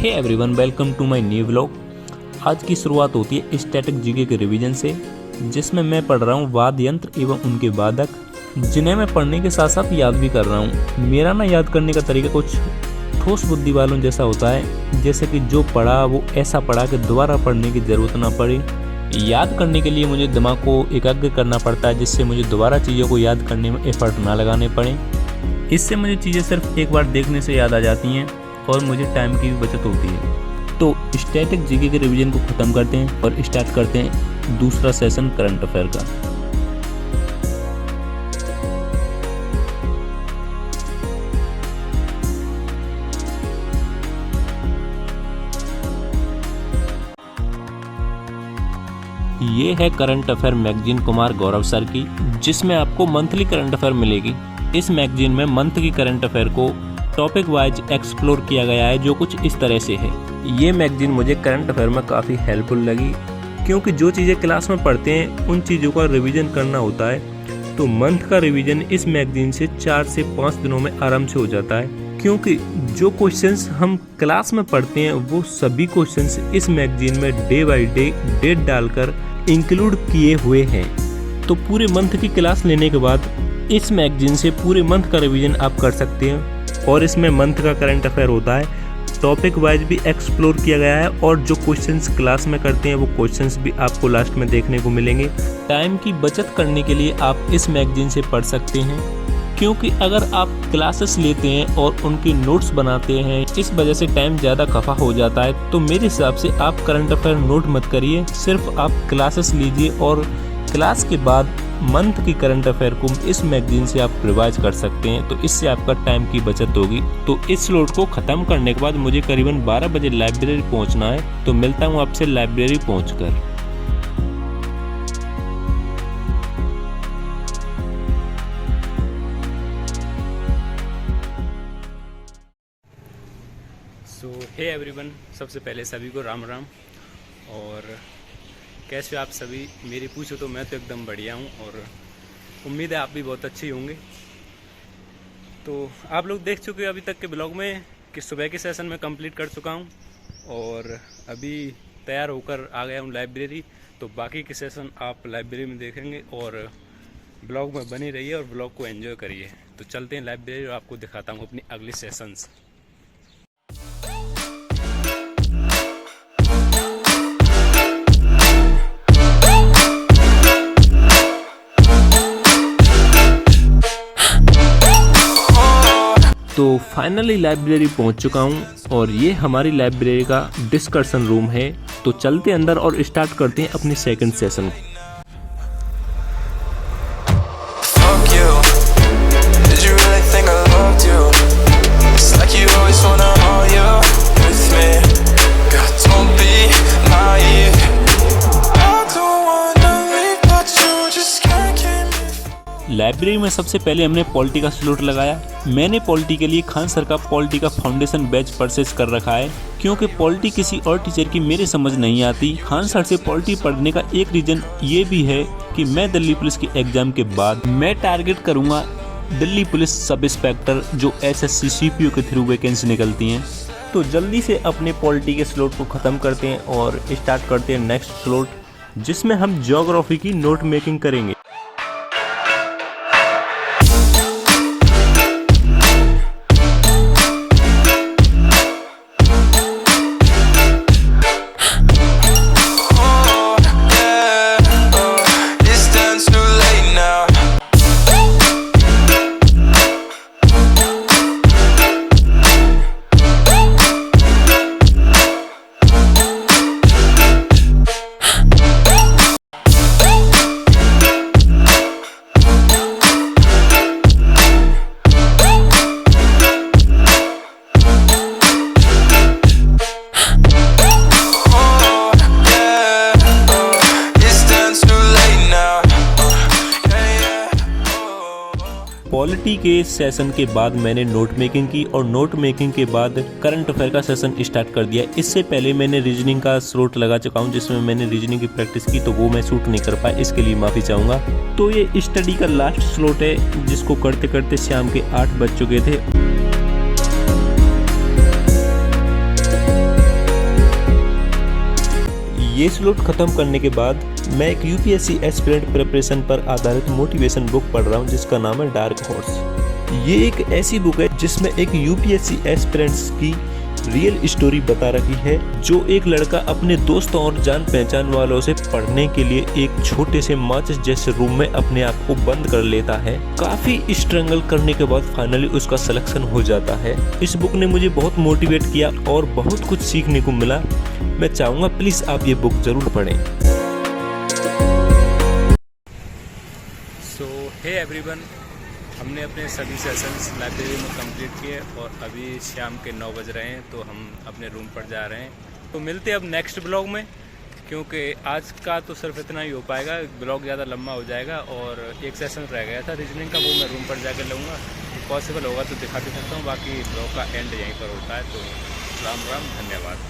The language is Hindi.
Hey everyone, welcome to my new vlog. आज की शुरुआत होती है स्टैटिक जीके के रिवीजन से, जिसमें मैं पढ़ रहा हूँ वाद्य यंत्र एवं उनके वादक, जिन्हें मैं पढ़ने के साथ साथ याद भी कर रहा हूँ। मेरा ना याद करने का तरीका कुछ ठोस बुद्धि वालों जैसा होता है, जैसे कि जो पढ़ा वो ऐसा पढ़ा कि दोबारा पढ़ने की ज़रूरत ना पड़े। याद करने के लिए मुझे दिमाग को एकाग्र करना पड़ता है, जिससे मुझे दोबारा चीज़ों को याद करने में एफर्ट ना लगाने पड़े। इससे मुझे चीज़ें सिर्फ एक बार देखने से याद आ जाती हैं और मुझे टाइम की भी बचत होती है। तो स्टैटिक जीके के रिवीजन को ख़त्म करते हैं और स्टार्ट करते हैं दूसरा सेशन करंट अफेयर का। ये है current affair magazine Kumar Gaurav sir की, जिसमें आपको मंथली करंट अफेयर मिलेगी। इस मैगजीन में मंथ की करंट अफेयर को टॉपिक वाइज एक्सप्लोर किया गया है, जो कुछ इस तरह से है। ये मैगजीन मुझे करंट अफेयर में काफ़ी हेल्पफुल लगी, क्योंकि जो चीज़ें क्लास में पढ़ते हैं उन चीज़ों का रिवीजन करना होता है। तो मंथ का रिवीजन इस मैगजीन से 4 से 5 दिनों में आराम से हो जाता है, क्योंकि जो क्वेश्चंस हम क्लास में पढ़ते हैं वो सभी क्वेश्चंस इस मैगजीन में डे बाय डे डेट डालकर इंक्लूड किए हुए हैं। तो पूरे मंथ की क्लास लेने के बाद इस मैगजीन से पूरे मंथ का रिवीजन आप कर सकते हैं। और इसमें मंथ का करंट अफेयर होता है, टॉपिक वाइज भी एक्सप्लोर किया गया है, और जो क्वेश्चंस क्लास में करते हैं वो क्वेश्चंस भी आपको लास्ट में देखने को मिलेंगे। टाइम की बचत करने के लिए आप इस मैगजीन से पढ़ सकते हैं, क्योंकि अगर आप क्लासेस लेते हैं और उनके नोट्स बनाते हैं, इस वजह से टाइम ज़्यादा खपा हो जाता है। तो मेरे हिसाब से आप करंट अफेयर नोट मत करिए, सिर्फ आप क्लासेस लीजिए और क्लास के बाद मंथ की करंट अफेयर को इस मैगजीन से आप रिवाइज कर सकते हैं। तो इससे आपका टाइम की बचत होगी। तो इस स्लॉट को ख़त्म करने के बाद मुझे करीबन 12 बजे लाइब्रेरी पहुंचना है। तो मिलता हूं आपसे लाइब्रेरी पहुंचकर। सो हे एवरीवन, सबसे पहले सभी को राम राम। और कैसे आप सभी? मेरी पूछो तो मैं तो एकदम बढ़िया हूँ, और उम्मीद है आप भी बहुत अच्छे होंगे। तो आप लोग देख चुके हैं अभी तक के ब्लॉग में कि सुबह के सेशन में कंप्लीट कर चुका हूँ और अभी तैयार होकर आ गया हूँ लाइब्रेरी। तो बाकी के सेशन आप लाइब्रेरी में देखेंगे और ब्लॉग में बने रहिए और ब्लॉग को एंजॉय करिए। तो चलते हैं लाइब्रेरी और आपको दिखाता हूँ अपनी अगली सेशंस। तो फाइनली लाइब्रेरी पहुंच चुका हूं और ये हमारी लाइब्रेरी का डिस्कशन रूम है। तो चलते अंदर और स्टार्ट करते हैं अपनी सेकंड सेशन। लाइब्रेरी में सबसे पहले हमने पॉलिटी का स्लॉट लगाया। मैंने पॉलिटी के लिए खान सर का पॉलिटी का फाउंडेशन बैच परचेज कर रखा है, क्योंकि पॉलिटी किसी और टीचर की मेरे समझ नहीं आती। खान सर से पॉलिटी पढ़ने का एक रीजन ये भी है कि मैं दिल्ली पुलिस के एग्जाम के बाद मैं टारगेट करूँगा दिल्ली पुलिस सब इंस्पेक्टर, जो SSC CPO के थ्रू वैकेंसी निकलती हैं। तो जल्दी से अपने पॉलिटी के स्लॉट को ख़त्म करते हैं और स्टार्ट करते हैं नेक्स्ट स्लॉट, जिसमें हम ज्योग्राफी की नोट मेकिंग करेंगे। पॉलिटी के सेशन के बाद मैंने नोट मेकिंग की और नोट मेकिंग के बाद करंट अफेयर का सेशन स्टार्ट कर दिया। इससे पहले मैंने रीजनिंग का स्लॉट लगा चुका हूं, जिसमें मैंने रीजनिंग की प्रैक्टिस की, तो वो मैं शूट नहीं कर पाया, इसके लिए माफ़ी चाहूँगा। तो ये स्टडी का लास्ट स्लॉट है, जिसको करते करते शाम के 8 बज चुके थे। ये स्लॉट खत्म करने के बाद मैं एक यूपीएससी एस्पिरेंट प्रिपरेशन पर आधारित मोटिवेशन बुक पढ़ रहा हूँ जिसका नाम है डार्क हॉर्स। ये एक ऐसी बुक है जिसमें एक यूपीएससी एस्पिरेंट्स की रियल स्टोरी बता रखी है, जो एक लड़का अपने दोस्तों और जान पहचान वालों से पढ़ने के लिए एक छोटे से माचिस जैसे रूम में अपने आप को बंद कर लेता है। काफी स्ट्रगल करने के बाद फाइनली उसका सिलेक्शन हो जाता है। इस बुक ने मुझे बहुत मोटिवेट किया और बहुत कुछ सीखने को मिला। मैं चाहूंगा प्लीज आप ये बुक जरूर पढ़ें। सो हे एवरीवन, हमने अपने सभी सेशंस लाइब्रेरी में कंप्लीट किए और अभी शाम के 9 बज रहे हैं, तो हम अपने रूम पर जा रहे हैं। तो मिलते हैं अब नेक्स्ट ब्लॉग में, क्योंकि आज का तो सिर्फ इतना ही हो पाएगा, ब्लॉग ज़्यादा लंबा हो जाएगा। और एक सेशन रह गया था रीजनिंग का, वो मैं रूम पर जाकर लूँगा। पॉसिबल होगा तो दिखा भी सकता हूँ, बाकी ब्लॉग का एंड यहीं पर होता है। तो राम राम, धन्यवाद।